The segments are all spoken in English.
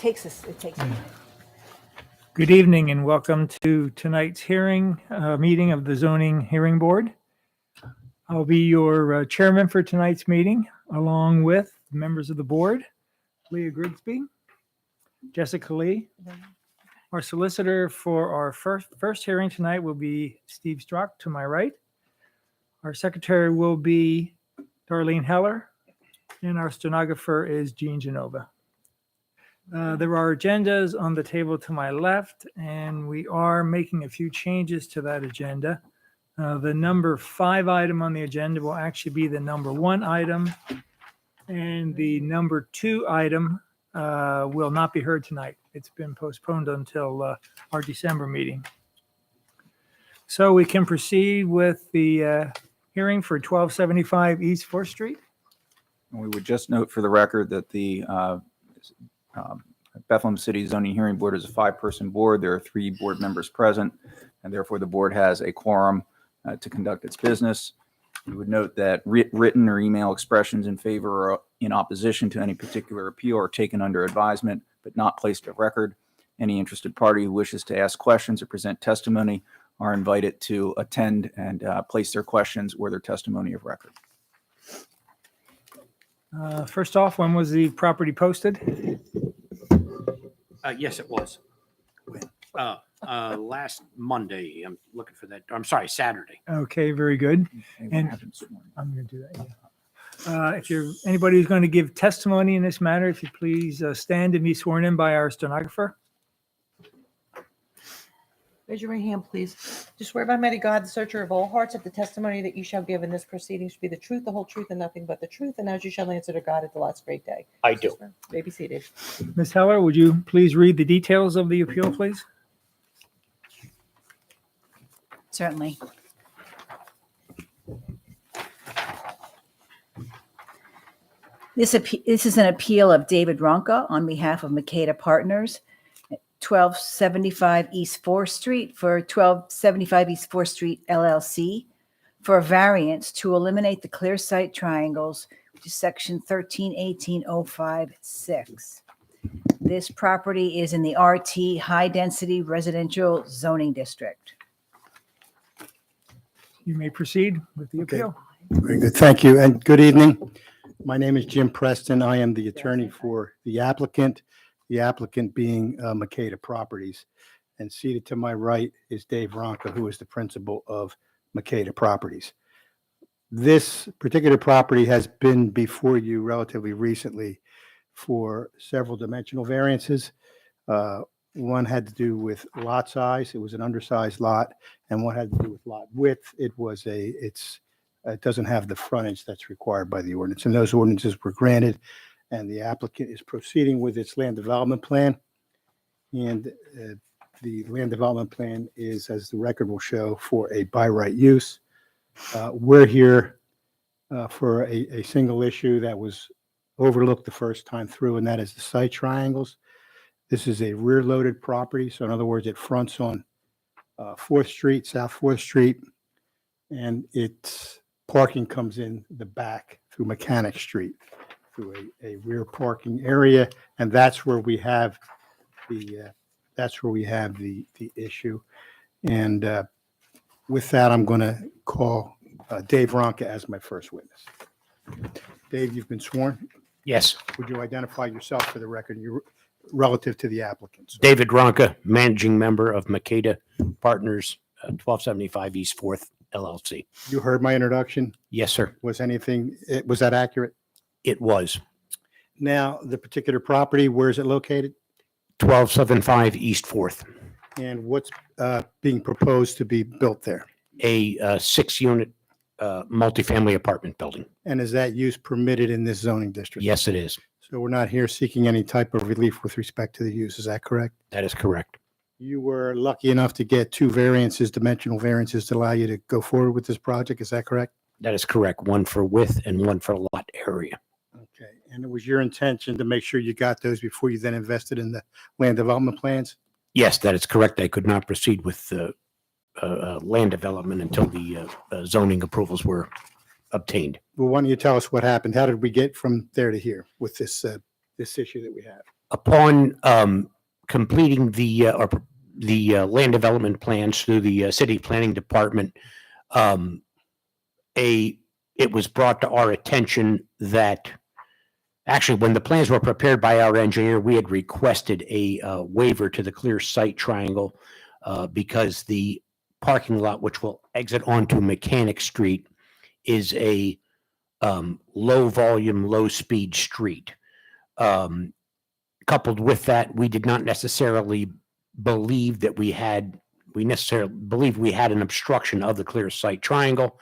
takes us. Good evening and welcome to tonight's hearing, meeting of the Zoning Hearing Board. I'll be your chairman for tonight's meeting, along with members of the board, Leah Grigsby, Jessica Lee. Our solicitor for our first hearing tonight will be Steve Strock to my right. Our secretary will be Darlene Heller, and our stenographer is Jean Genova. There are agendas on the table to my left, and we are making a few changes to that agenda. The number 5 item on the agenda will actually be the number 1 item, and the number 2 item will not be heard tonight. It's been postponed until our December meeting. So we can proceed with the hearing for 1275 East 4th Street. And we would just note for the record that the Bethlehem City Zoning Hearing Board is a 5-person board. There are 3 board members present, and therefore the board has a quorum to conduct its business. We would note that written or email expressions in favor or in opposition to any particular appeal are taken under advisement, but not placed of record. Any interested party who wishes to ask questions or present testimony are invited to attend and place their questions or their testimony of record. First off, when was the property posted? Yes, it was. Last Monday. I'm looking for that. I'm sorry, Saturday. Okay, very good. And I'm going to do that. Yeah. If anybody who's going to give testimony in this matter, if you please stand and be sworn in by our stenographer. Raise your right hand, please. Do swear by mighty God, the searcher of all hearts, that the testimony that you shall give in this proceeding should be the truth, the whole truth, and nothing but the truth, and as you shall answer to God at the last great day. I do. You may be seated. Ms. Heller, would you please read the details of the appeal, please? Certainly. This is an appeal of David Ronca on behalf of Makeda Partners, 1275 East 4th Street for 1275 East 4th Street LLC for a variance to eliminate the clear sight triangles, which is section 1318.05.6. This property is in the RT High Density Residential Zoning District. You may proceed with the Okay. appeal. Very good. Thank you and good evening. My name is Jim Preston. I am the attorney for the applicant being Makeda Properties. And seated to my right is Dave Ronca, who is the principal of Makeda Properties. This particular property has been before you relatively recently for several dimensional variances. One had to do with lot size. It was an undersized lot, and one had to do with lot width. It doesn't have the frontage that's required by the ordinance, and those ordinances were granted, and the applicant is proceeding with its land development plan. And the land development plan is, as the record will show, for a by right use. We're here for a single issue that was overlooked the first time through, and that is the site triangles. This is a rear-loaded property, so in other words, it fronts on 4th Street, South 4th Street, and its parking comes in the back through Mechanic Street, through a rear parking area, and that's where we have the issue. And with that, I'm going to call Dave Ronca as my first witness. Dave, you've been sworn. Yes. Would you identify yourself for the record? You're relative to the applicant. So. David Ronca, managing member of Makeda Partners, 1275 East 4th LLC. You heard my introduction. Yes, sir. Was that accurate? It was. Now, the particular property, where is it located? 1275 East 4th. And what's being proposed to be built there? A 6-unit multifamily apartment building. And is that use permitted in this zoning district? Yes, it is. So we're not here seeking any type of relief with respect to the use. Is that correct? That is correct. You were lucky enough to get 2 variances, dimensional variances, to allow you to go forward with this project. Is that correct? That is correct. One for width and one for lot area. Okay. And it was your intention to make sure you got those before you then invested in the land development plans? Yes, that is correct. I could not proceed with the land development until the zoning approvals were obtained. Well, why don't you tell us what happened? How did we get from there to here with this issue that we have? Upon completing the land development plans through the city planning department, it was brought to our attention that actually, when the plans were prepared by our engineer, we had requested a waiver to the clear sight triangle because the parking lot, which will exit onto Mechanic Street, is a low volume, low speed street. Coupled with that, we did not necessarily believe that we necessarily believed we had an obstruction of the clear sight triangle.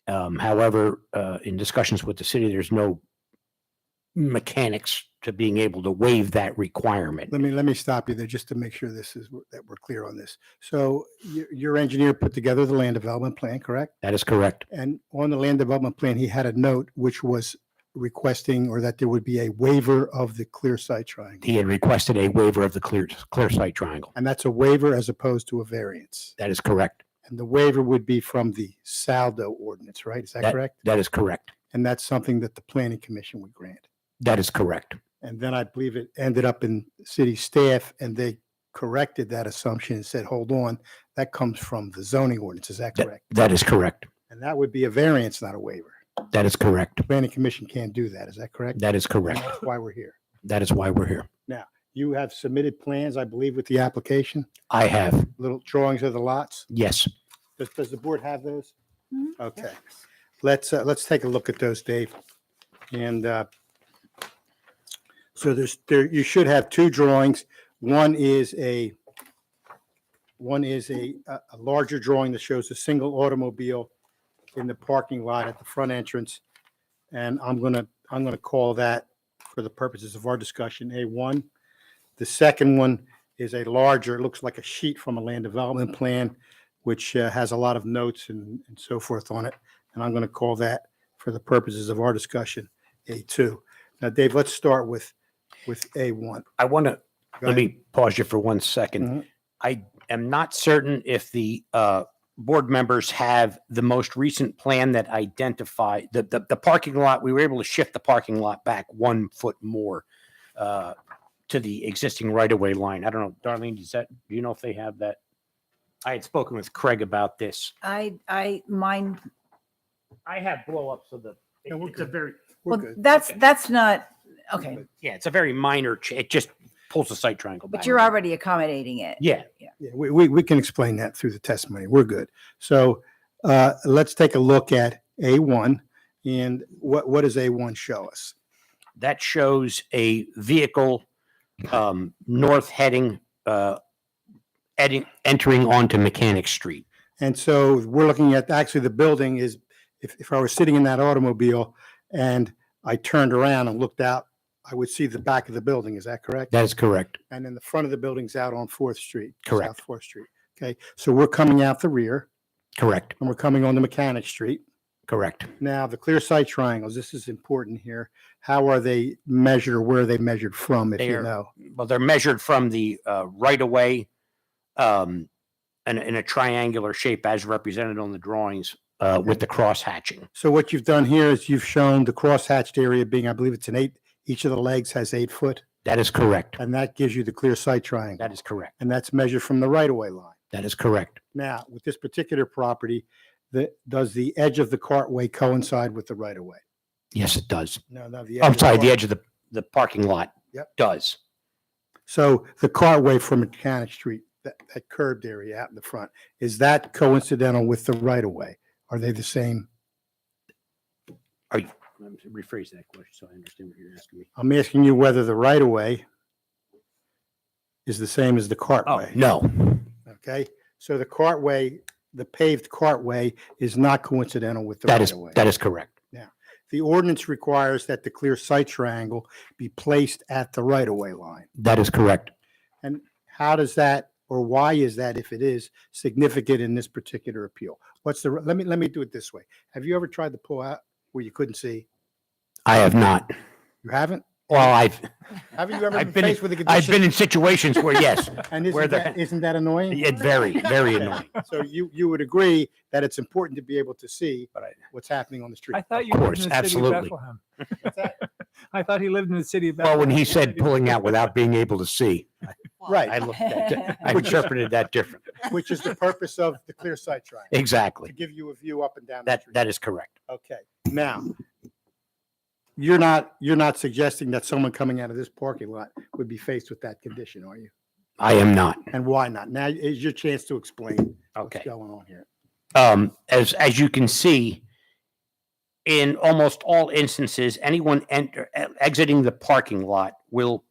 However, in discussions with the city, there's no mechanics to being able to waive that requirement. Let me stop you there just to make sure that we're clear on this. So your engineer put together the land development plan, correct? That is correct. And on the land development plan, he had a note which was requesting or that there would be a waiver of the clear sight triangle. He had requested a waiver of the clear sight triangle. And that's a waiver as opposed to a variance. That is correct. And the waiver would be from the Saldo ordinance, right? Is that correct? That is correct. And that's something that the planning commission would grant. That is correct. And then I believe it ended up in city staff and they corrected that assumption and said, hold on, that comes from the zoning ordinance. Is that correct? That is correct. And that would be a variance, not a waiver. That is correct. The planning commission can't do that. Is that correct? That is correct. And that's why we're here. That is why we're here. You have submitted plans, I believe, with the application, I have, little drawings of the lots. yes. Does the board have those? Mhm. Okay. Let's take a look at those, Dave. And so you should have two drawings. One is a larger drawing that shows a single automobile in the parking lot at the front entrance. And I'm gonna call that, for the purposes of our discussion, A1. The second one is a larger, it looks like a sheet from a land development plan, which has a lot of notes and so forth on it. And I'm going to call that, for the purposes of our discussion, A2. Now, Dave, let's start with A1. I want to, Go let ahead. me pause you for 1 second. Mhm. I am not certain if the board members have the most recent plan that identified the parking lot. We were able to shift the parking lot back 1 foot more to the existing right-of-way line. I don't know, Darlene, do you know if they have that? I had spoken with Craig about this. Mine, I have blow up so that No, we're it's a good. very, We're well, good. that's not, okay, yeah, it's a very minor, it just pulls the site triangle back. but you're already accommodating it. Yeah, Yeah, we can explain that through the testimony. We're good. So let's take a look at A1. And what does A1 show us? that shows a vehicle north heading, entering onto Mechanic Street. And so we're looking at, actually, the building is, if I were sitting in that automobile and I turned around and looked out, I would see the back of the building. Is that correct? That is correct. And then the front of the building's out on 4th Street. Correct. South 4th Street. Okay, so we're coming out the rear Correct. and we're coming on the Mechanic Street. Correct. Now, the clear sight triangles, this is important here. How are they measured, or where are they measured from, if They you are- know? Well, they're measured from the right of way in a triangular shape as represented on the drawings with the cross hatching. So what you've done here is you've shown the cross-hatched area being, I believe it's an 8, each of the legs has 8 foot, That is correct. and that gives you the clear sight triangle. That is correct. And that's measured from the right-of-way line. That is correct. Now, with this particular property, does the edge of the cartway coincide with the right-of-way? Yes, it does. No, the. I'm edge of sorry, the cart- edge of the parking lot Yep. does. So the cartway from Mechanic Street, that curved area out in the front, is that coincidental with the right-of-way? Are they the same? Let me rephrase that question so I understand what you're asking me. I'm asking you whether the right-of-way is the same as the Oh, cartway. no. Okay, so the cartway, the paved cartway is not coincidental with the That is, right-of-way. that is correct. The ordinance requires that the clear sight triangle be placed at the right-of-way line. That is correct. And how does that, or why is that, if it is, significant in this particular appeal? Let me do it this way. Have you ever tried to pull out where you couldn't see? I have not. You haven't? Well, Haven't you ever I've been been, faced with a I've condition? been in situations where, yes, And where isn't that annoying? it very, very annoying. So you would agree that it's important to be able to see But what's happening on the street? I thought you Of lived course, in the city of absolutely. Bethlehem. What's that? I thought he lived in the city of. Well, when he Bethlehem. said pulling out without being able to see, I Right, looked at, I interpreted that different. which is the purpose of the clear sight triangle, to Exactly. give you a view up and down the That, street. that is correct. Okay, now, you're not suggesting that someone coming out of this parking lot would be faced with that condition, are you? I am not. And why not? Now is your chance to explain what's Okay. going on here. As you can see, in almost all instances, anyone exiting the parking lot will,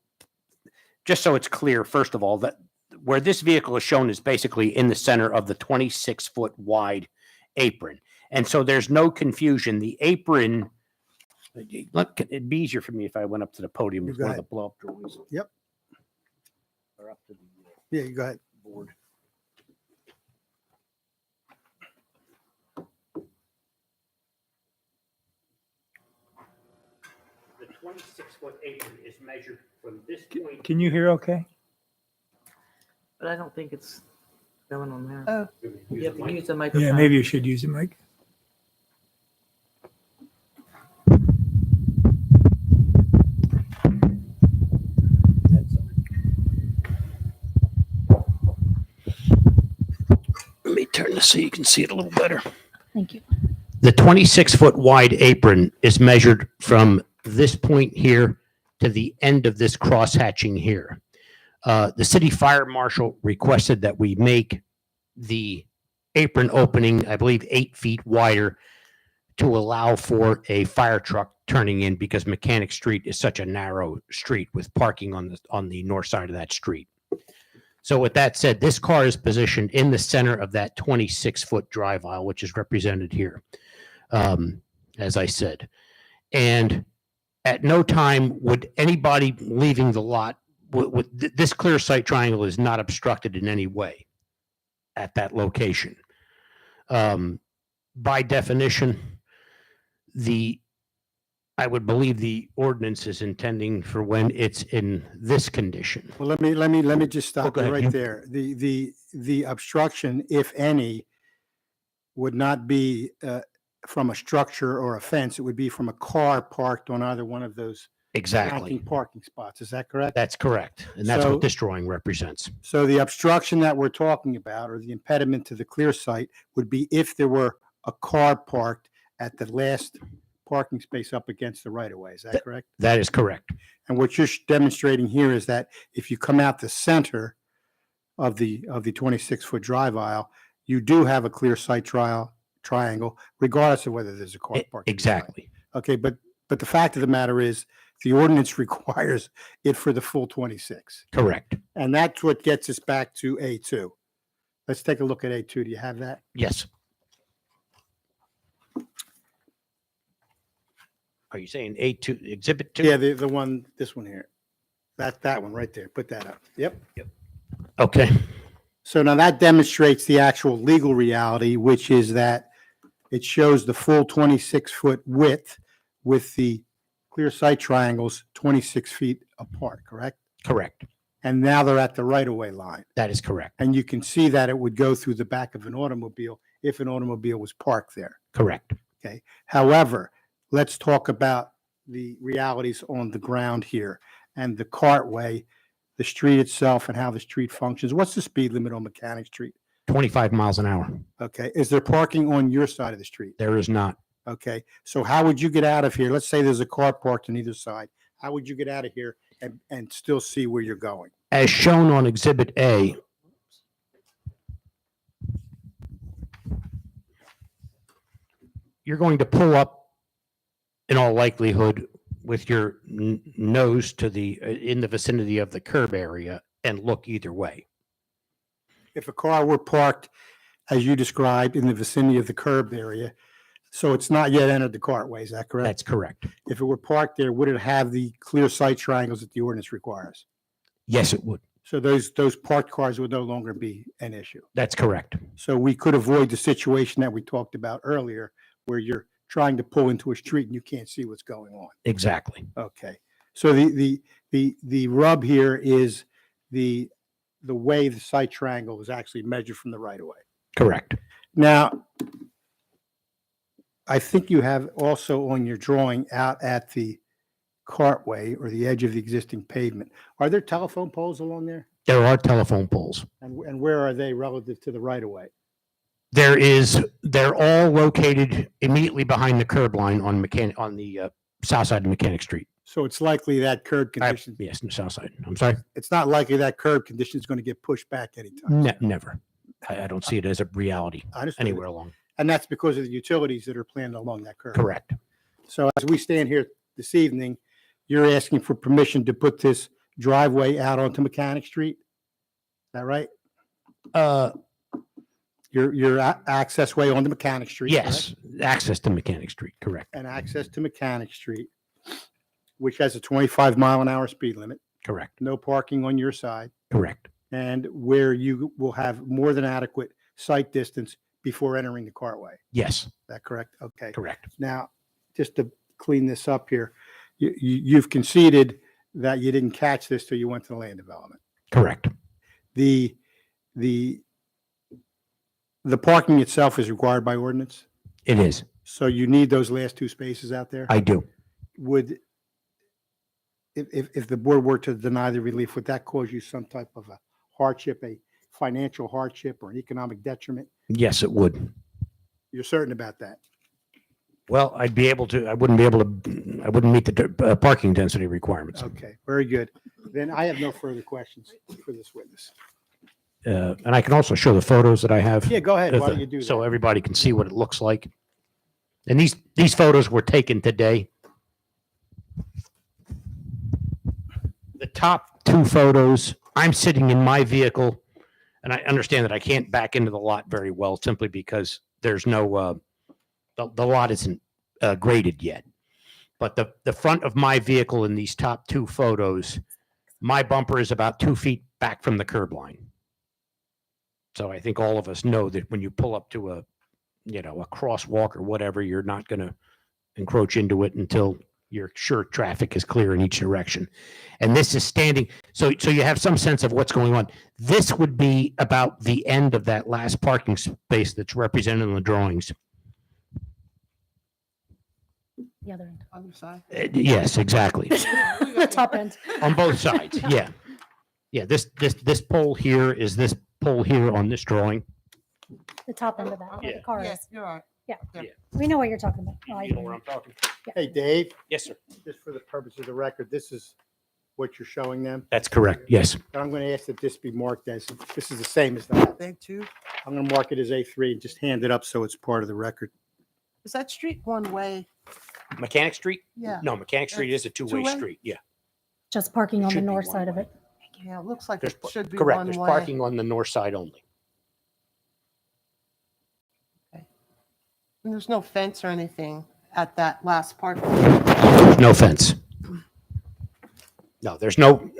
just so it's clear, first of all, that where this vehicle is shown is basically in the center of the 26-foot wide apron. And so there's no confusion. The apron, look, it'd be easier for me if I went up to the podium You with one of got the blow-up drawings. Yep. Or up to the Yeah, you go ahead. board. The 26-foot apron is measured from this point. Can you hear okay? But I don't think it's going on there. Oh, You have to use the microphone. Yeah, maybe you should use it, Mike. Let me turn this so you can see it a little better. Thank you. The 26-foot wide apron is measured from this point here to the end of this crosshatching here. The city fire marshal requested that we make the apron opening, I believe, 8 feet wider to allow for a fire truck turning in because Mechanic Street is such a narrow street with parking on the north side of that street. So with that said, this car is positioned in the center of that 26-foot drive aisle, which is represented here, as I said. And at no time would anybody leaving the lot, this clear sight triangle is not obstructed in any way at that location. By definition, I would believe the ordinance is intending for when it's in this condition. Well, let me just stop go you ahead, right you- there. The obstruction, if any, would not be from a structure or a fence. It would be from a car parked on either one of those Exactly. flanking parking spots. Is that correct? That's correct. And that's So- what this drawing represents. So the obstruction that we're talking about, or the impediment to the clear sight, would be if there were a car parked at the last parking space up against the right of way. Is that correct? That is correct. And what you're demonstrating here is that if you come out the center of the 26-foot drive aisle, you do have a clear sight triangle, regardless of whether there's a car parked. in the front. Exactly. Okay, but the fact of the matter is, the ordinance requires it for the full 26. Correct. And that's what gets us back to A2. Let's take a look at A2. Do you have that? Yes. Are you saying A2, Exhibit 2? Yeah, the one, this one here. That one right there. Put that up. Yep. Okay. So now that demonstrates the actual legal reality, which is that it shows the full 26-foot width with the clear sight triangles 26 feet apart, correct? Correct. And now they're at the right-of-way line. That is correct. And you can see that it would go through the back of an automobile if an automobile was parked there. Correct. However, let's talk about the realities on the ground here and the cartway, the street itself and how the street functions. What's the speed limit on Mechanic Street? 25 miles an hour. Okay. Is there parking on your side of the street? There is not. Okay. So how would you get out of here? Let's say there's a car parked on either side. How would you get out of here and still see where you're going? As shown on Exhibit A, you're going to pull up, in all likelihood, with your nose to in the vicinity of the curb area and look either way. If a car were parked, as you described, in the vicinity of the curb area, so it's not yet entered the cartway, is that correct? That's correct. If it were parked there, would it have the clear sight triangles that the ordinance requires? Yes, it would. So those parked cars would no longer be an issue. That's correct. So we could avoid the situation that we talked about earlier, where you're trying to pull into a street and you can't see what's going on. Exactly. Okay. So the rub here is the way the sight triangle is actually measured from the right of way. Correct. Now, I think you have also on your drawing out at the cartway or the edge of the existing pavement. Are there telephone poles along there? There are telephone poles. And where are they relative to the right of way? They're all located immediately behind the curb line on the south side of Mechanic Street. So it's likely that curb condition, Yes, the south side. I'm sorry. it's not likely that curb condition is going to get pushed back anytime. Never. I don't see it as a reality I understand. anywhere along. And that's because of the utilities that are planned along that curb. Correct. So as we stand here this evening, you're asking for permission to put this driveway out onto Mechanic Street? Is that right? Your access way onto Mechanic Street? Yes, access to Mechanic Street. Correct. And access to Mechanic Street, which has a 25-mile-an-hour speed limit, Correct. no parking on your side, Correct. and where you will have more than adequate sight distance before entering the cartway. Yes. Is that correct? Okay. Correct. Now, just to clean this up here, you've conceded that you didn't catch this till you went to the land development. Correct. The parking itself is required by ordinance, It is. so you need those last two spaces out there. I do. Would, if the board were to deny the relief, would that cause you some type of a hardship, a financial hardship or an economic detriment? Yes, it would. You're certain about that? Well, I wouldn't meet the parking density requirements. Okay, very good. Then I have no further questions for this witness. And I can also show the photos that I have. Yeah, go ahead. Why don't you do that? So everybody can see what it looks like. And these photos were taken today. The top two photos, I'm sitting in my vehicle, and I understand that I can't back into the lot very well simply because there's no, the lot isn't graded yet. But the front of my vehicle in these top two photos, my bumper is about 2 feet back from the curb line. So I think all of us know that when you pull up to a crosswalk or whatever, you're not going to encroach into it until you're sure traffic is clear in each direction. And this is standing. So you have some sense of what's going on. This would be about the end of that last parking space that's represented in the drawings. The other end. Other side. Yes, exactly. The top end. On both sides. Yeah. Yeah. This pole here is this pole here on this drawing. The top end of that, where Yeah. the car Yes, is. you're right. We know what you're talking about. Oh, I You know do. where I'm talking? Hey, Dave, Yes, sir. just for the purpose of the record, this is what you're showing them. That's correct. Yes. And I'm going to ask that this be marked as, this is the same as that. Thank you. I'm going to mark it as A3 and just hand it up so it's part of the record. Is that street one way? Mechanic Street? Yeah. No, Mechanic Street is a two-way two-way? street. Yeah. Just parking It on the should be north one side of way. it. Yeah, it looks like There's, it should be correct. one There's way. parking on the north side only. And there's no fence or anything at that last part. There's no fence. No, there's no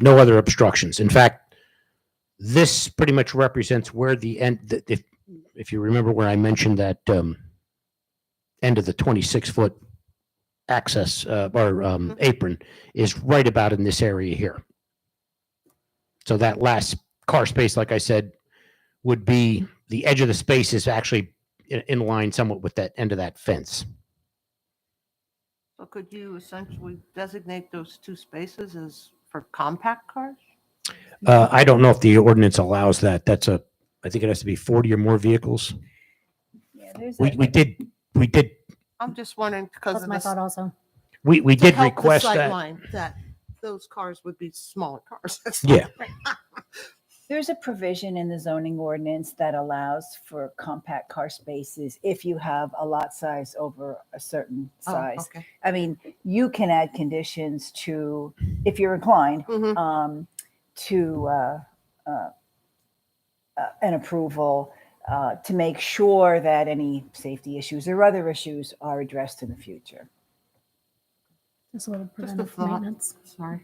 other obstructions. In fact, this pretty much represents where the end, if you remember where I mentioned that end of the 26-foot access apron is right about in this area here. So that last car space, like I said, would be, the edge of the space is actually in line somewhat with that end of that fence. So could you essentially designate those two spaces as for compact cars? I don't know if the ordinance allows that. I think it has to be 40 or more vehicles. Yeah, there's We did, I'm just wondering because That's of my this. thought also. we to did help the request sight that. line, that those cars would be smaller cars. That's Yeah. There's a provision in the zoning ordinance that allows for compact car spaces if you have a lot size over a certain Oh, size. okay. I mean, you can add conditions to, if you're inclined, Mhm. to an approval to make sure that any safety issues or other issues are addressed in the future. Just a little Just a preventive thought. maintenance. Sorry.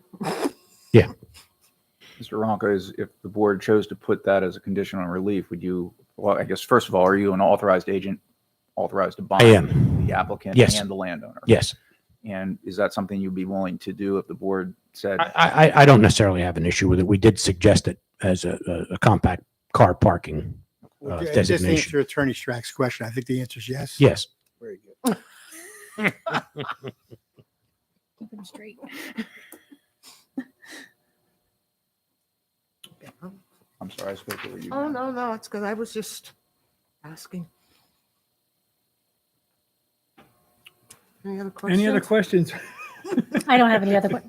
Mr. Ronco, if the board chose to put that as a conditional relief, would you, well, I guess, first of all, are you an authorized agent authorized to bind I am. the applicant Yes. and the landowner? Yes. And is that something you'd be willing to do if the board said, I don't necessarily have an issue with it. We did suggest it as a compact car parking Just designation. answer Attorney Strack's question. I think the answer is yes. Yes. Very good. them straight. I'm sorry, I spoke over you. Oh, ma'am. no, it's because I was just asking. Any other questions? Any other questions? I don't have any other,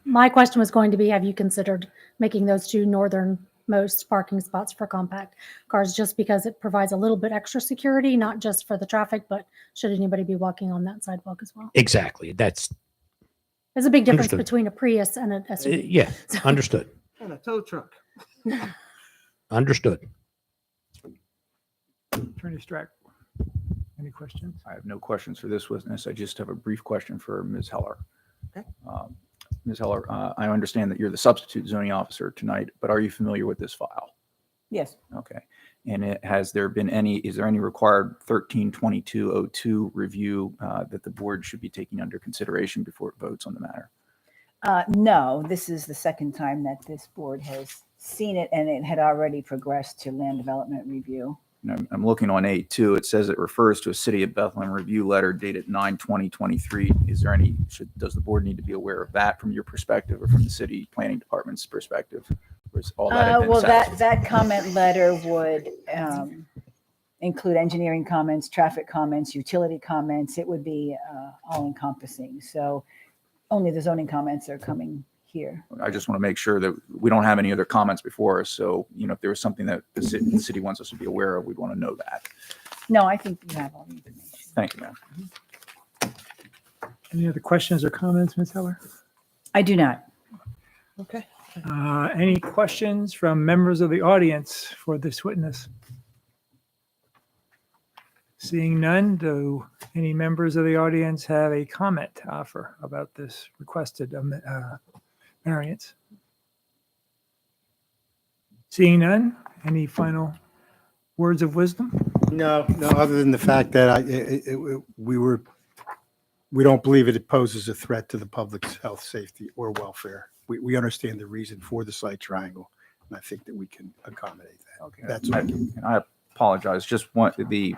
my question was going to be, have you considered making those two northernmost parking spots for compact cars? Just because it provides a little bit extra security, not just for the traffic, but should anybody be walking on that sidewalk as well? Exactly. That's, There's a big difference Understood. between a Prius and an SUV. yeah, So- understood. And a tow truck. Understood. Attorney Strack, any questions? I have no questions for this witness. I just have a brief question for Ms. Heller. Okay. Ms. Heller, I understand that you're the substitute zoning officer tonight, but are you familiar with this file? Yes. Okay. And is there any required 132202 review that the board should be taking under consideration before it votes on the matter? No, this is the second time that this board has seen it, and it had already progressed to land development review. And I'm looking on A2. It says it refers to a City of Bethlehem review letter dated 9/20/23. Does the board need to be aware of that from your perspective or from the city planning department's perspective? Or is all that had been Well, satisfied? that comment letter would include engineering comments, traffic comments, utility comments. It would be all encompassing. So only the zoning comments are coming here. I just want to make sure that we don't have any other comments before us. So, if there was something that the city wants us to be aware of, we'd want to know that. No, I think you have all the information. Thank you, ma'am. Any other questions or comments, Ms. Heller? I do not. Okay. Any questions from members of the audience for this witness? Seeing none, do any members of the audience have a comment to offer about this requested variance? Seeing none, any final words of wisdom? No, other than the fact that we don't believe it poses a threat to the public's health, safety, or welfare. We understand the reason for the site triangle, and I think that we can accommodate that. Okay. That's all. And I apologize. Just want the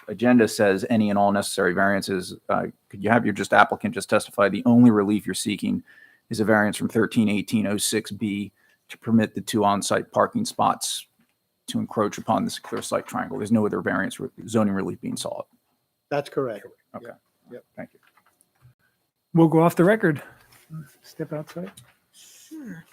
agenda says any and all necessary variances. Could you have your applicant just testify? The only relief you're seeking is a variance from 131806B to permit the two on-site parking spots to encroach upon this clear site triangle. There's no other variance zoning relief being sought. That's correct. Okay. Yeah. Yep. Thank you. We'll go off the record. Step outside. Sure.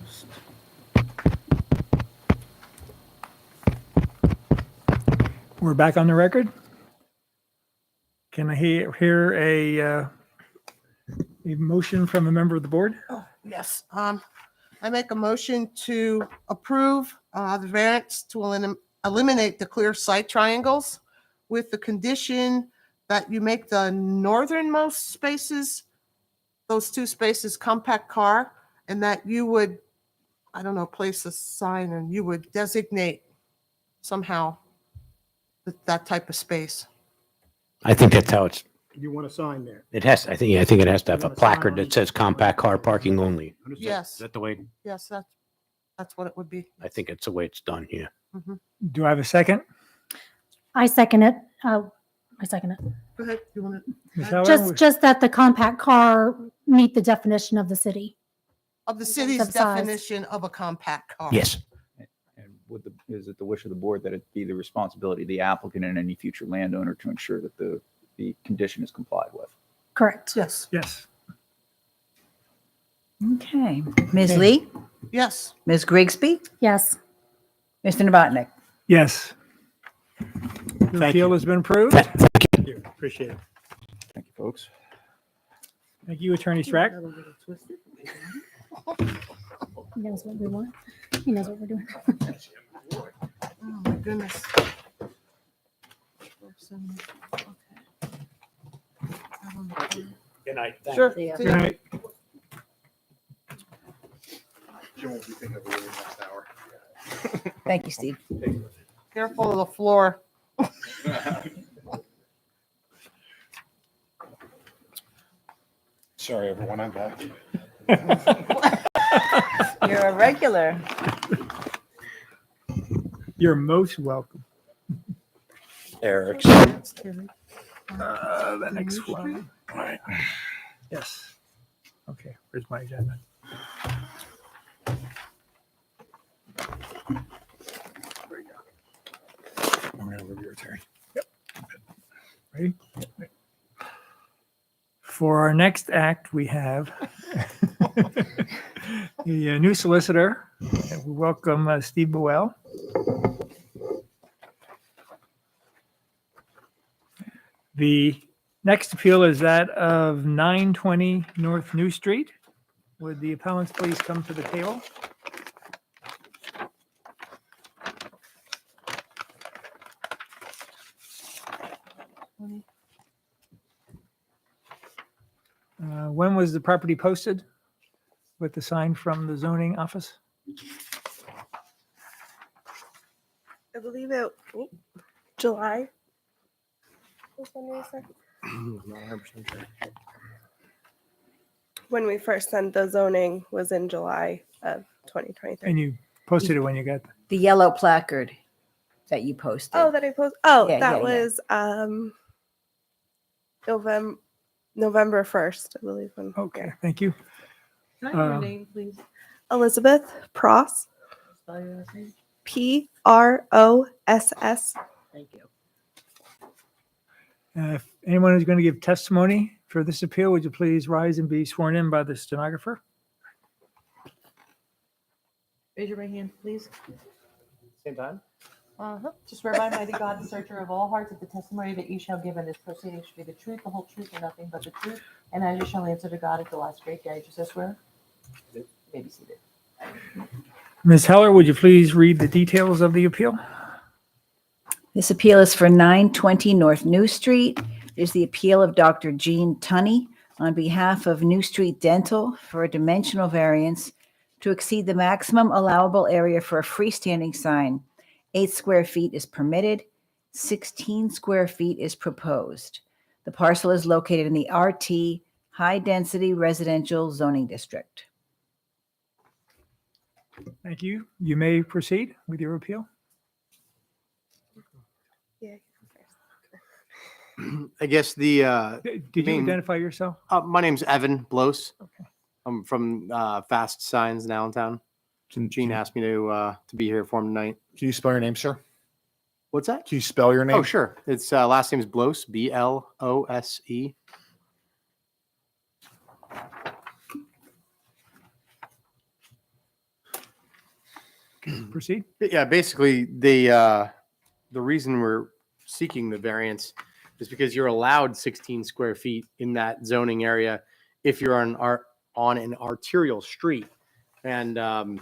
closed. We're back on the record. Can I hear a motion from a member of the board? Yes, I make a motion to approve the variance to eliminate the clear sight triangles with the condition that you make the northernmost spaces, those two spaces, compact car, and that you would, I don't know, place a sign and you would designate somehow that type of space. I think that's how You want a sign there? it has, I think it has to have You a want a sign placard on that each- says compact car parking only. Yes. Is that the way, Yes, that's what it would be. I think it's the way it's done here. Do I have a second? I second it. I second it. Go ahead. You want to, Ms. Heller? Just that the compact car meet the definition of the city. of the city's Of size. definition of a compact car. Yes. And is it the wish of the board that it be the responsibility of the applicant and any future landowner to ensure that the condition is complied with? Correct. Yes, Yes. Okay. Ms. Lee, yes. Ms. Grigsby, Yes. Mr. Novotnik. Yes. The Thank appeal you. has been approved. Thank you. Appreciate it. Thank you, folks. Thank you, Attorney Strack. He knows what we want. He knows what we're doing. Oh, my goodness. Good night. Sure. See ya. See Good ya. night. Thank you, Steve. Careful of the floor. Sorry, everyone, I'm back. You're a regular. You're most welcome. Eric's. The next one. Yes. Okay, where's my agenda? There you go. I'm going to review your turn. Ready? For our next act, we have the new solicitor. And we welcome Steve Buell. The next appeal is that of 920 North New Street. Would the appellants please come to the table? When was the property posted with the sign from the zoning office? I believe it July. Was when we said- When we first sent the zoning was in July of 2023. And you posted it when you got there. The yellow placard that you posted. Oh, that I posted. Oh, Yeah, that yeah, yeah. was November 1st, I believe. When Okay, thank you. Can I have your Um, name, please? Elizabeth Pross, Spell your last name. PROSS. Thank you. If anyone is going to give testimony for this appeal, would you please rise and be sworn in by the stenographer? Raise your right hand, please. Same time? Just swear by mighty God, the searcher of all hearts, that the testimony that you shall give in this proceeding should be the truth, the whole truth, and nothing but the truth. And as you shall answer to God at the last great day, just so swear. You may be seated. Ms. Heller, would you please read the details of the appeal? This appeal is for 920 North New Street. It is the appeal of Dr. Jean Tunney on behalf of New Street Dental for a dimensional variance to exceed the maximum allowable area for a freestanding sign. 8 square feet is permitted, 16 square feet is proposed. The parcel is located in the RT High Density Residential Zoning District. Thank you. You may proceed with your appeal. Yeah. I guess the Did you Main- identify yourself? my name's Evan Blos. Okay. I'm from Fast Signs in Allentown. Gene asked me to be here for him tonight. Can you spell your name, sir? What's that? Can you spell your name? Oh, sure. It's last name's Blos, BLOSE. Proceed. Yeah, basically the reason we're seeking the variance is because you're allowed 16 square feet in that zoning area if you're on an arterial street. And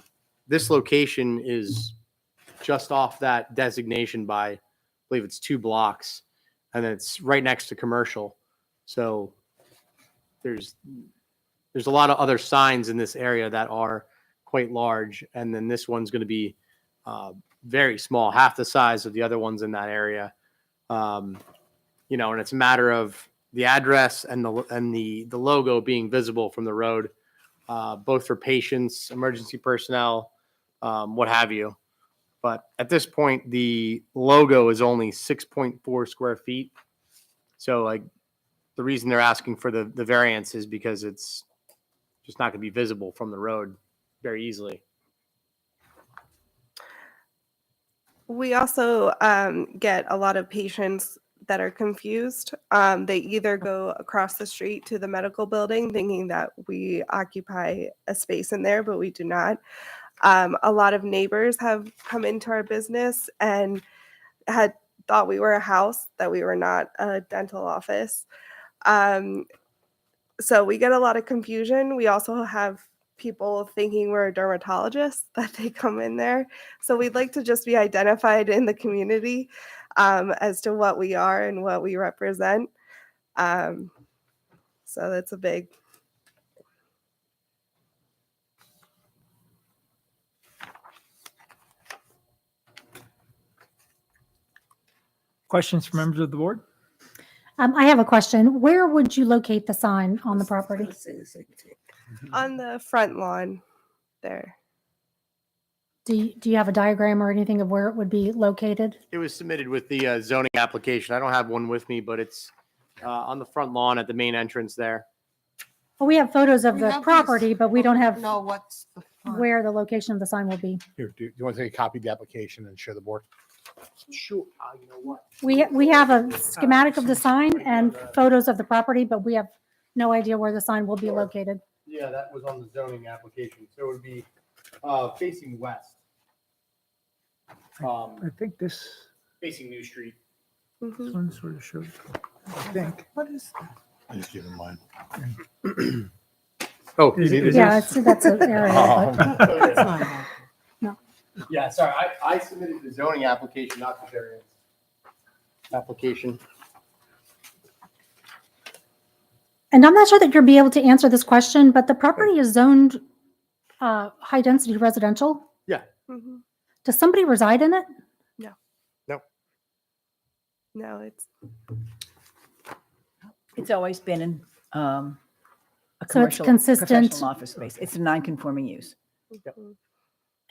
this location is just off that designation by, I believe it's 2 blocks, and it's right next to commercial. So there's a lot of other signs in this area that are quite large, and then this one's going to be very small, half the size of the other ones in that area. You know, and it's a matter of the address and the logo being visible from the road, both for patients, emergency personnel, what have you. But at this point, the logo is only 6.4 square feet. So like the reason they're asking for the variance is because it's just not going to be visible from the road very easily. We also get a lot of patients that are confused. They either go across the street to the medical building thinking that we occupy a space in there, but we do not. A lot of neighbors have come into our business and had thought we were a house, that we were not a dental office. So we get a lot of confusion. We also have people thinking we're a dermatologist, that they come in there. So we'd like to just be identified in the community as to what we are and what we represent. So that's a big. Questions from members of the board? I have a question. Where would you locate the sign on the property? On the front lawn there. Do you have a diagram or anything of where it would be located? It was submitted with the zoning application. I don't have one with me, but it's on the front lawn at the main entrance there. Well, we have photos of We the have these, property, but we don't have know what's the front. where the location of the sign will be. Here, do you want to take a copy of the application and show the board? Sure. You know what? We have a schematic of the sign and photos of the property, but we have no idea where the sign will be located. Yeah, that was on the zoning application. So it would be facing west, I think this facing New Street. Mhm. one sort of shows, I think. What is that? I just give him mine. Oh, Is it- Yeah, that's an area, but That's not that. yeah. Sorry, I submitted the zoning application, not the variance application. and I'm not sure that you'll be able to answer this question, but the property is zoned high density residential. Mhm. Does somebody reside in it? No, it's It's always been in a So it's commercial, consistent. professional office space. It's a non-conforming use. mhm,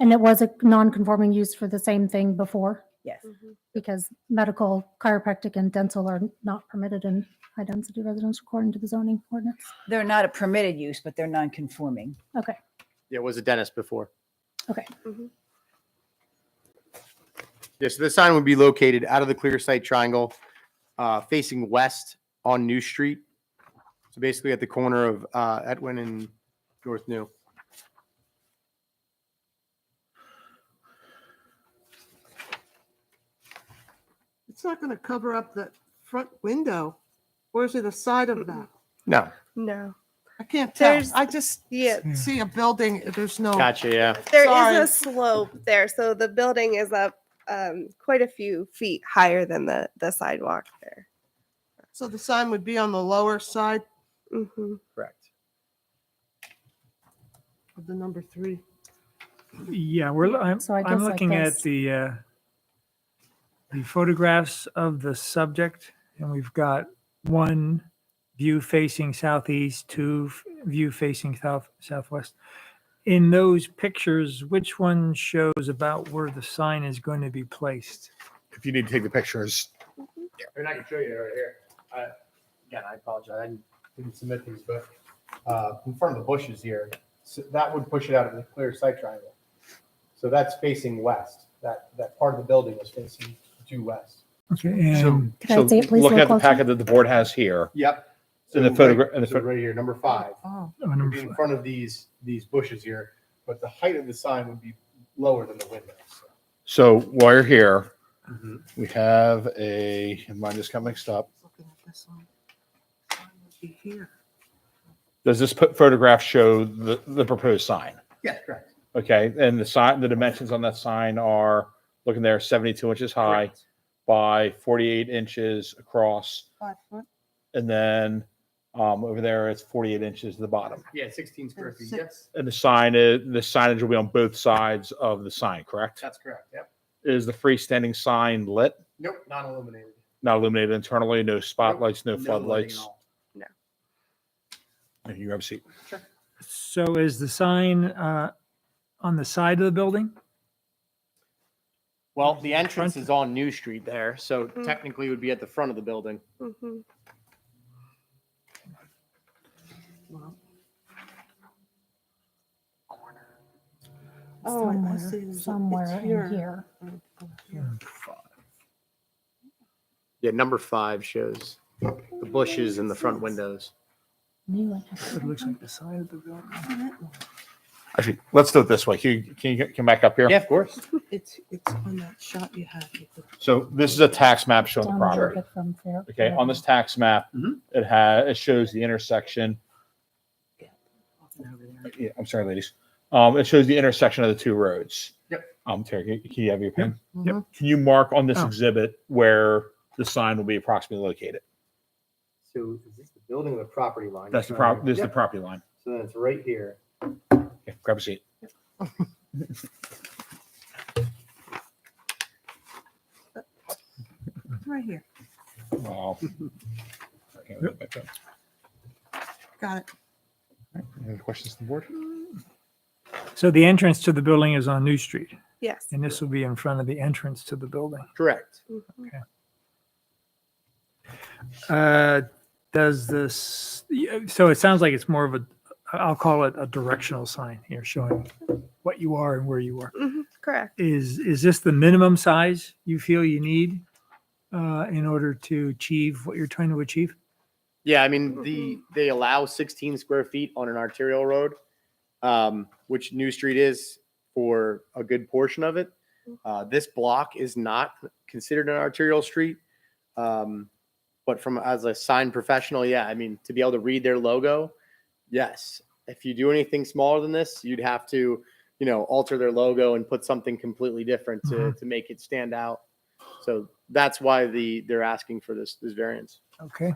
And it was a non-conforming use for the same thing before, Yes. mhm. because medical, chiropractic, and dental are not permitted in high-density residential according to the zoning ordinance. They're not a permitted use, but they're non-conforming. Okay, Yeah, it was a dentist before. okay. Yeah, so the sign would be located out of the clear sight triangle, facing west on New Street. So basically at the corner of Etwin and North New. It's not going to cover up the front window, or is it a side of that? No. No. I can't tell. There's- I just Yeah, see a building. There's no. Gotcha, yeah. there Sorry. is a slope there. So the building is up quite a few feet higher than the sidewalk there. So the sign would be on the lower side Mhm. Correct. of the number 3. Yeah, I'm So I guess I'm like looking at this. the photographs of the subject, and we've got one view facing southeast, two view facing southwest. In those pictures, which one shows about where the sign is going to be placed? If you need to take the pictures, And I can show you right here. Again, I apologize. I didn't submit these, but in front of the bushes here, so that would push it out of the clear sight triangle. So that's facing west. That part of the building is facing due west. Okay, so, and Could I see it, please, look a at little the closer? packet that the board has here. Yep. And the photograph, and the So right here, number 5. Oh, oh, number Would be in five. front of these bushes here, but the height of the sign would be lower than the windows. So while you're here, Mhm. we have mine just got mixed up. Looking at this one. Sign would be here. Does this photograph show the proposed sign? Yeah, correct. Okay, and the dimensions on that sign are, looking there, 72 inches high Correct. by 48 inches across. 5 foot. And then over there, it's 48 inches to the bottom. Yeah, 16 square And feet. six- Yes, And the signage will be on both sides of the sign, correct? that's correct. Yep. Is the freestanding sign lit? Nope, not illuminated. Not illuminated internally, no spotlights, no lighting floodlights? at all. You can grab a seat. So is the sign on the side of the building? Well, the entrance is on New Street there, so Mm. technically it would be at the front of the building. Mhm. Oh, I Somewhere, see. It's somewhere here. in here. Yeah, number 5 shows the bushes and the front windows. New It looks like the side of the building. Actually, let's do it this way. Can you come back up here? Yeah, of course. It's on that shot you had. with the- So this is a tax map showing the Down property. Market from Fair- Okay, on this tax map, Mhm. it shows the intersection. Yeah, I'm sorry, ladies. It shows the intersection of the two roads. Yep. Terry, can you have your pen? Mhm. Can you mark on this Oh. exhibit where the sign will be approximately located? So is this the building or the property line? This is the property line. So then it's right here. Okay, grab a seat. Right here. Wow. Okay, we'll get back up. Got it. Any other questions from the board? So the entrance to the building is on New Street, Yes. and this will be in front of the entrance to the building. Correct. Mhm. Does this, so it sounds like it's more of a, I'll call it a directional sign here showing what you are and where you are. Mhm. Correct. Is this the minimum size you feel you need in order to achieve what you're trying to achieve? Yeah, I mean, they allow 16 square feet on an arterial road, which New Street is for a good portion of it. This block is not considered an arterial street. But from as a sign professional, yeah, I mean, to be able to read their logo, yes. If you do anything smaller than this, you'd have to, alter their logo and put something completely different to make it stand out. So that's why they're asking for this variance. Okay.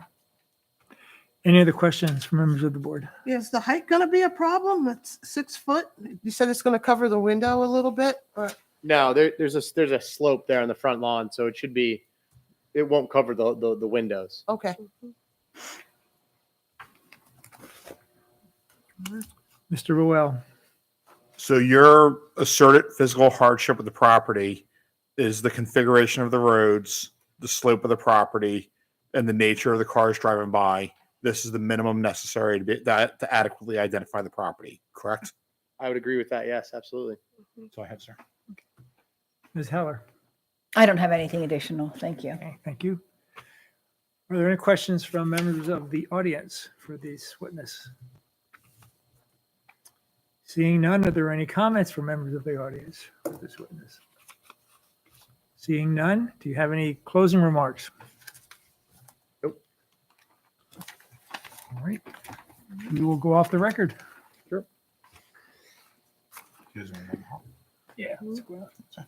Any other questions from members of the board? Is the height going to be a problem? It's 6 foot. You said it's going to cover the window a little bit, or No, there's a slope there on the front lawn, so it won't cover the windows. okay. Mr. Rowell, So your asserted physical hardship of the property is the configuration of the roads, the slope of the property, and the nature of the cars driving by. This is the minimum necessary to adequately identify the property, correct? I would agree with that. Yes, absolutely. So I have, sir. Ms. Heller. I don't have anything additional. Thank you. Okay, thank you. Are there any questions from members of the audience for this witness? Seeing none, are there any comments from members of the audience for this witness? Seeing none, do you have any closing remarks? Nope. All right, we will go off the record. Yeah. let's go out.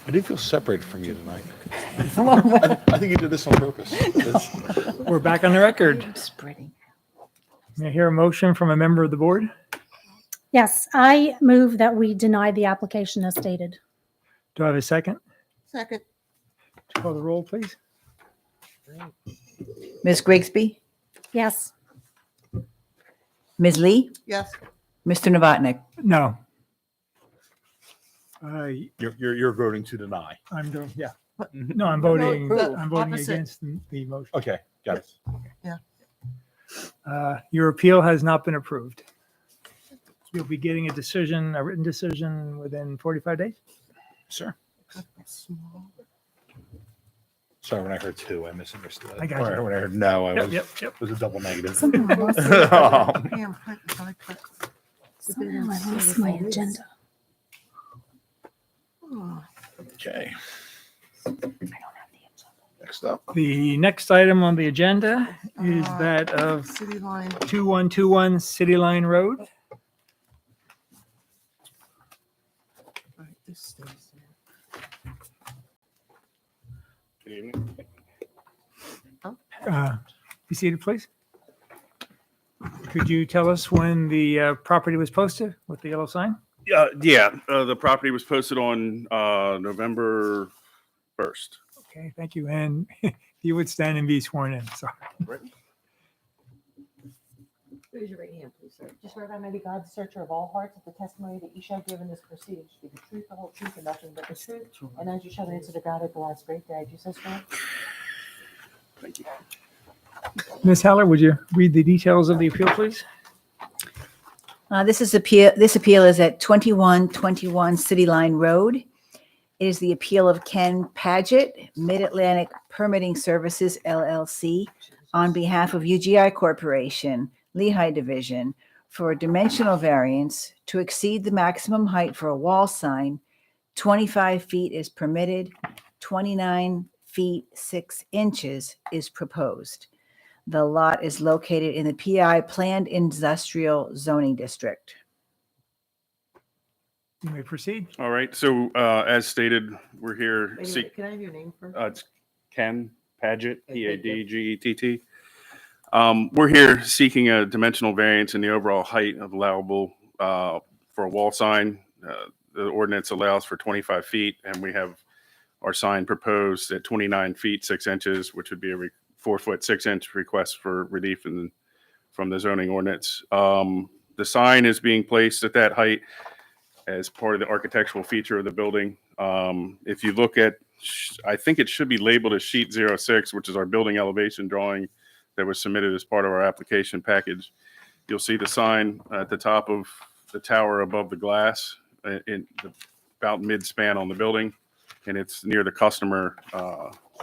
I do feel separated from you tonight. I think you did this on purpose. We're back on the record. Spreading. May I hear a motion from a member of the board? Yes, I move that we deny the application as stated. Do I have a second? Second. Call the roll, please. Ms. Grigsby, Yes. Ms. Lee, Yes. Mr. Novotnik. No. You're voting to deny. I'm doing, yeah. No, I'm voting, No, I'm voting opposite. against the motion. Okay, got it. Your appeal has not been approved. You'll be getting a decision, a written decision within 45 days? Sir. Sorry, when I heard two, I misunderstood. I got you. When I heard no, I Yep. it was a double negative. Somehow I lost- Oh, somehow I lost my agenda. Okay. Next up. The next item on the agenda is Uh, that of City line. 2121 City Line Road. Right, this stays there. Good evening. Be seated, please. Could you tell us when the property was posted with the yellow sign? The property was posted on November 1st. Okay, thank you. And if you would stand and be sworn in, sorry. Raise your right hand, please, sir. Just swear by mighty God, the searcher of all hearts, that the testimony that you shall give in this proceeding should be the truth, the whole truth, and nothing but the truth. And as you shall answer to God at the last great day, Jesus swear. Thank you. Ms. Haller, would you read the details of the appeal, please? This appeal is at 2121 City Line Road. It is the appeal of Ken Paget, Mid-Atlantic Permitting Services LLC, on behalf of UGI Corporation, Lehigh Division, for a dimensional variance to exceed the maximum height for a wall sign. 25 feet is permitted, 29 feet 6 inches is proposed. The lot is located in the PI Planned Industrial Zoning District. You may proceed. All right. So as stated, we're here. Wait a minute, can I have your name first? It's Ken Paget, Okay, thank you. Padgett. We're here seeking a dimensional variance in the overall height of allowable for a wall sign. The ordinance allows for 25 feet, and we have our sign proposed at 29 feet 6 inches, which would be a 4 foot 6 inch request for relief from the zoning ordinance. The sign is being placed at that height as part of the architectural feature of the building. If you look at, I think it should be labeled as sheet 06, which is our building elevation drawing that was submitted as part of our application package. You'll see the sign at the top of the tower above the glass about mid-span on the building, and it's near the customer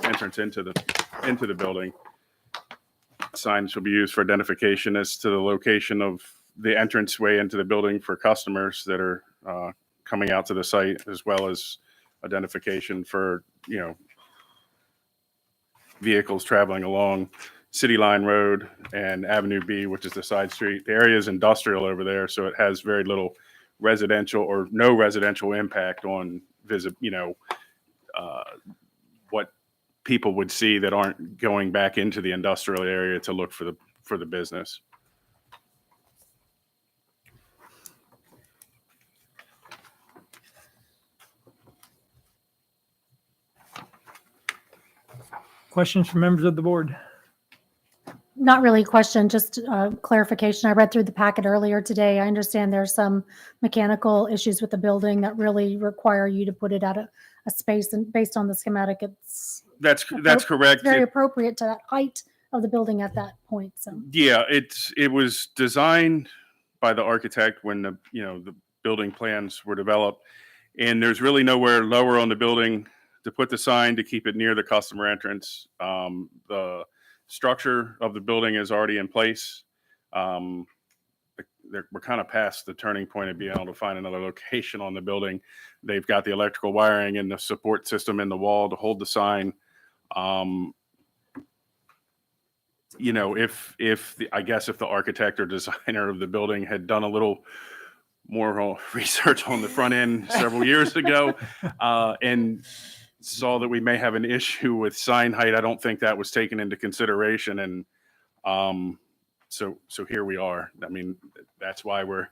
entrance into the building. Signs will be used for identification as to the location of the entranceway into the building for customers that are coming out to the site, as well as identification for, vehicles traveling along City Line Road and Avenue B, which is the side street. The area is industrial over there, so it has very little residential or no residential impact on what people would see that aren't going back into the industrial area to look for the business. Questions from members of the board? Not really a question, just clarification. I read through the packet earlier today. I understand there's some mechanical issues with the building that really require you to put it at a space, and based on the schematic, it's That's correct. very appropriate to that height of the building at that point. So Yeah, it was designed by the architect when the building plans were developed, and there's really nowhere lower on the building to put the sign to keep it near the customer entrance. The structure of the building is already in place. We're kind of past the turning point of being able to find another location on the building. They've got the electrical wiring and the support system in the wall to hold the sign. If the architect or designer of the building had done a little more research on the front end several years ago, and saw that we may have an issue with sign height. I don't think that was taken into consideration, and so here we are. I mean, that's why we're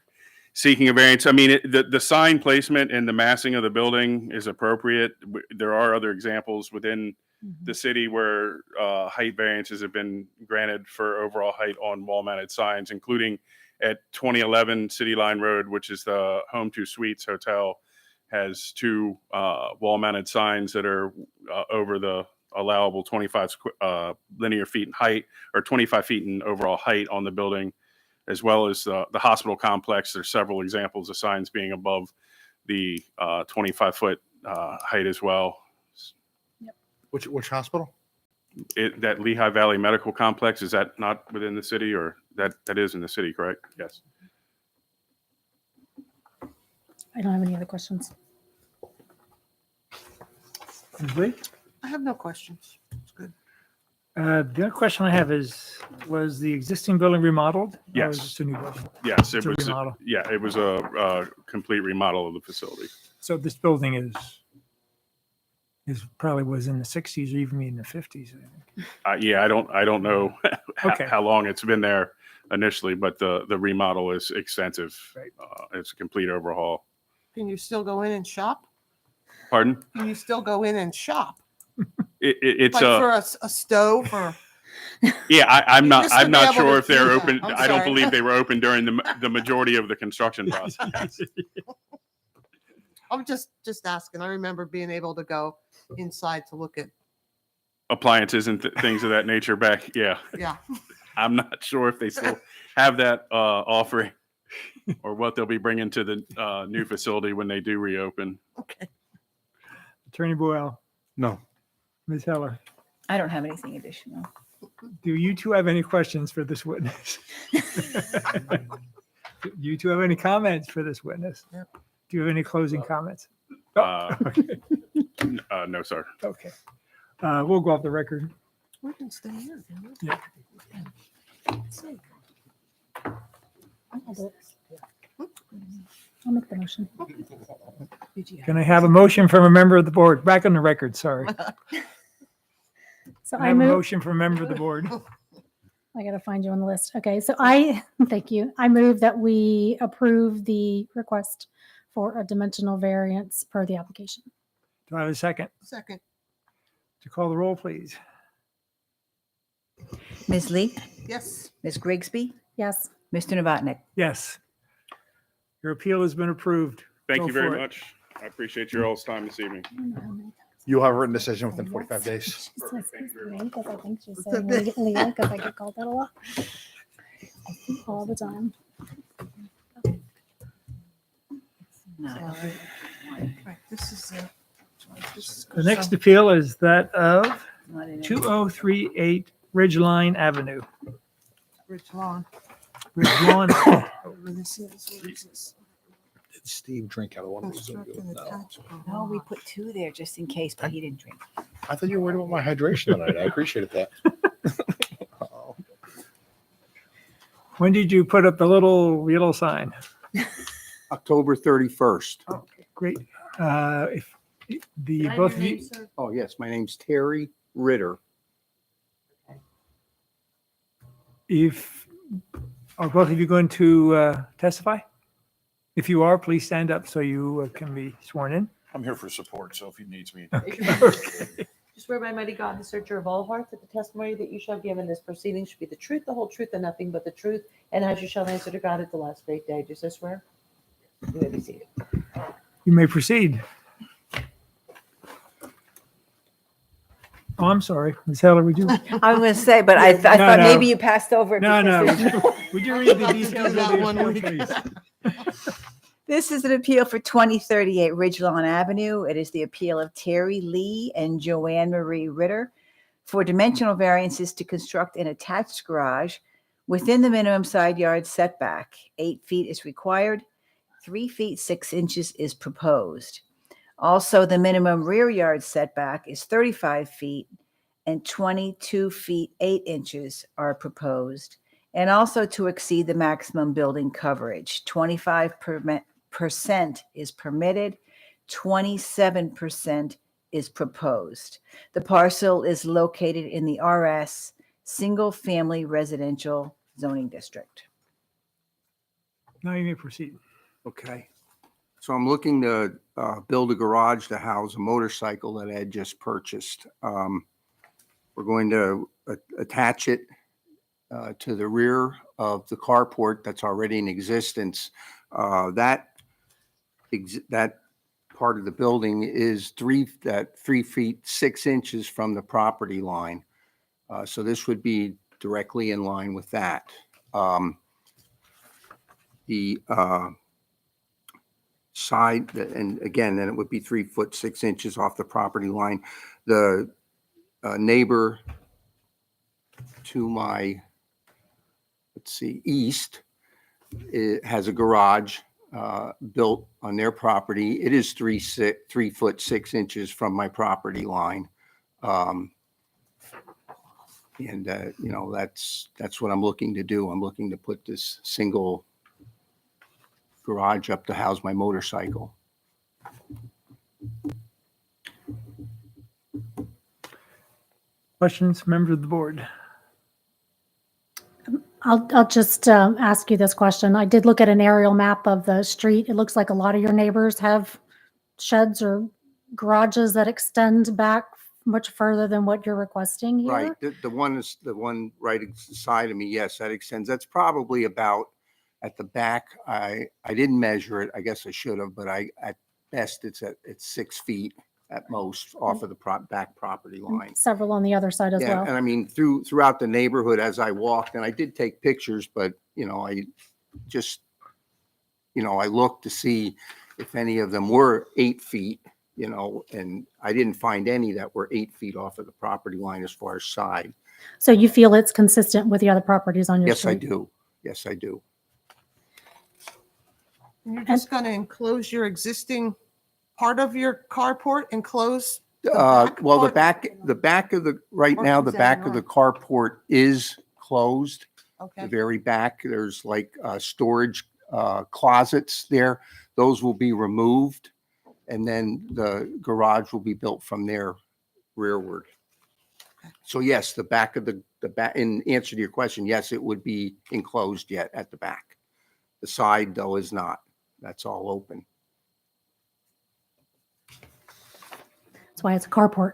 seeking a variance. I mean, the sign placement and the massing of the building is appropriate. There are other examples within the city where height variances have been granted for overall height on wall-mounted signs, including at 2011 City Line Road, which is the Home 2 Suites Hotel, has two wall-mounted signs that are over the allowable 25 linear feet in height, or 25 feet in overall height on the building, as well as the hospital complex. There's several examples of signs being above the 25-foot height as well. Which hospital? That Lehigh Valley Medical Complex, is that not within the city, or that is in the city, correct? Yes. I don't have any other questions. Ms. Lee? I have no questions. It's good. The other question I have is, was the existing building remodeled? Or Yes. was it a new building? Yes, It's it a was. remodel. Yeah, it was a complete remodel of the facility. So this building is probably was in the 60s or even in the 50s. I think. Yeah, I don't know Okay. how long it's been there initially, but the remodel is extensive. Right. It's a complete overhaul. Can you still go in and shop? Pardon? Can you still go in and shop? It's Like for a stove or? yeah. I'm You not. used to I'm be not able sure to if they're do that. open. I'm I don't sorry. believe they were open during the majority of the construction process. I'm just asking. I remember being able to go inside to look at, Appliances and things of that nature back. Yeah. yeah. I'm not sure if they still have that offering or what they'll be bringing to the new facility when they do reopen. Okay. Attorney Boyle, No. Ms. Heller, I don't have anything additional. do you two have any questions for this witness? Do you two have any comments for this witness? Yep. Do you have any closing comments? Okay. No, sir. Okay. We'll go off the record. We can stay here. can we? Yeah. Let's see. I'll do it. I'll make the motion. Can I have a motion from a member of the board? Back on the record, sorry. So Can I I have a move, motion from a member of the board? I gotta find you on the list. Okay, so thank you. I move that we approve the request for a dimensional variance per the application. Do I have a second? Second. To call the roll, please. Ms. Lee, Yes. Ms. Grigsby, Yes. Mr. Novotny. Yes. Your appeal has been approved. Thank Go you for very it. much. I appreciate your all's time this evening. I don't know how many times. You'll have a written decision within 45 days. She says Lee because I think she's saying Leah because I get called that a lot. I think all the time. Right. This is The next appeal is that of Not in it. 2038 Ridgeline Avenue. Rich Lawn. Ridgeline. This is Did Steve drink out of one of those? construct an attached No, we put two there just in case, but he didn't drink. I thought you were worried about my hydration tonight. I appreciated that. When did you put up the little yellow sign? October 31st. Okay, great. If the both of you, Oh, yes, my name's Terry Ritter. if are both of you going to testify? If you are, please stand up so you can be sworn in. I'm here for support, so if he needs me. Okay. Just swear by mighty God, the searcher of all hearts, that the testimony that you shall give in this proceeding should be the truth, the whole truth, and nothing but the truth. And as you shall answer to God at the last great day. Do you swear? You may be seated. You may proceed. Oh, I'm sorry. Ms. Heller, would you? I was going to say, but I thought No, no. maybe you passed over. it No, no. because Would you- would you read the I'll details do of that the one appeal, week. please? This is an appeal for 2038 Ridgelawn Avenue. It is the appeal of Terry Lee and Joanne Marie Ritter for dimensional variances to construct an attached garage within the minimum side yard setback. 8 feet is required. 3 feet 6 inches is proposed. Also, the minimum rear yard setback is 35 feet and 22 feet 8 inches are proposed. and also to exceed the maximum building coverage. 25% is permitted, 27% is proposed. The parcel is located in the RS Single Family Residential Zoning District. Now you may proceed. Okay. So I'm looking to build a garage to house a motorcycle that Ed just purchased. We're going to attach it to the rear of the carport that's already in existence. That part of the building is 3 feet 6 inches from the property line. So this would be directly in line with that. The side, and again, then it would be 3 foot 6 inches off the property line. The neighbor to my, east, it has a garage built on their property. It is 3 foot 6 inches from my property line. That's what I'm looking to do. I'm looking to put this single garage up to house my motorcycle. Questions, members of the board? I'll just ask you this question. I did look at an aerial map of the street. It looks like a lot of your neighbors have sheds or garages that extend back much further than what you're requesting here. Right. The one right side of me. Yes, that extends. That's probably about at the back. I didn't measure it. I guess I should have, but at best it's 6 feet at most off of the back property line. Several on the other side as Yeah, well. and I mean throughout the neighborhood as I walked, and I did take pictures, but I just I looked to see if any of them were 8 feet. And I didn't find any that were 8 feet off of the property line as far as side. So you feel it's consistent with the other properties on your Yes, I street? do. Yes, I do. And you're just going to enclose your existing part of your carport, enclose? Well, the part? back of the, right now, the back of the carport is closed. The Okay, very back, there's like storage closets there. Those will be removed. And then the garage will be built from there rearward. So yes, the back of the back, in answer to your question, yes, it would be enclosed yet at the back. The side though is not. That's all open. That's why it's a carport.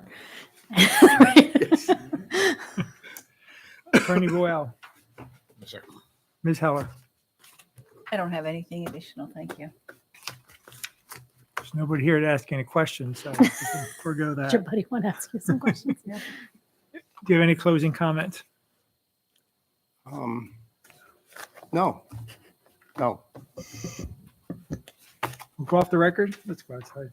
Attorney Boyle. Ms. Heller. I don't have anything additional. Thank you. There's nobody here to ask any questions, so we can forego Does that. your buddy want to ask you some questions? Do you have any closing comments? No. We'll go off the record. Let's go outside.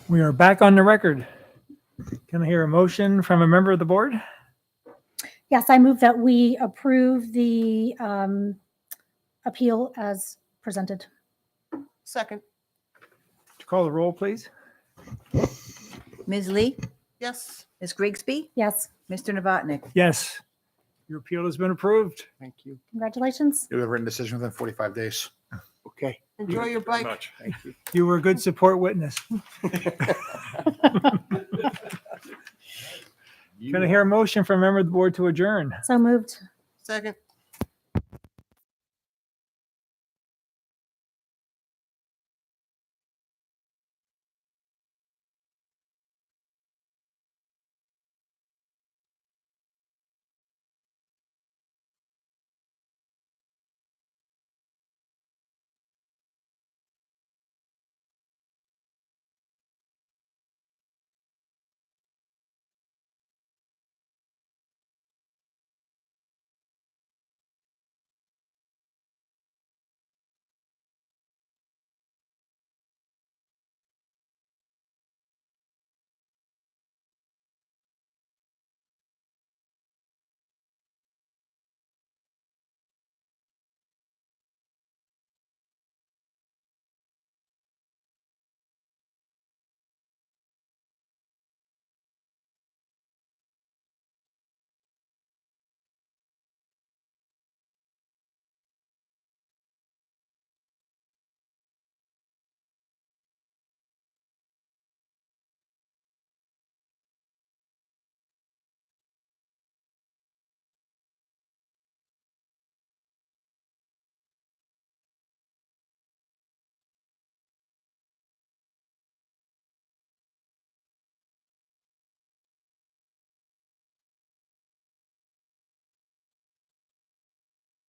We are back on the record. Can I hear a motion from a member of the board? Yes, I move that we approve the appeal as presented. Second, Would you call the roll, please? Ms. Lee, yes. Ms. Grigsby, Yes, Mr. Novotnik. Yes. Your appeal has been approved. Thank you. congratulations. You have a written decision within 45 days. Okay, Enjoy your bike. thank you. You were a good support witness. Can I hear a motion from a member of the board to adjourn? So moved. Second,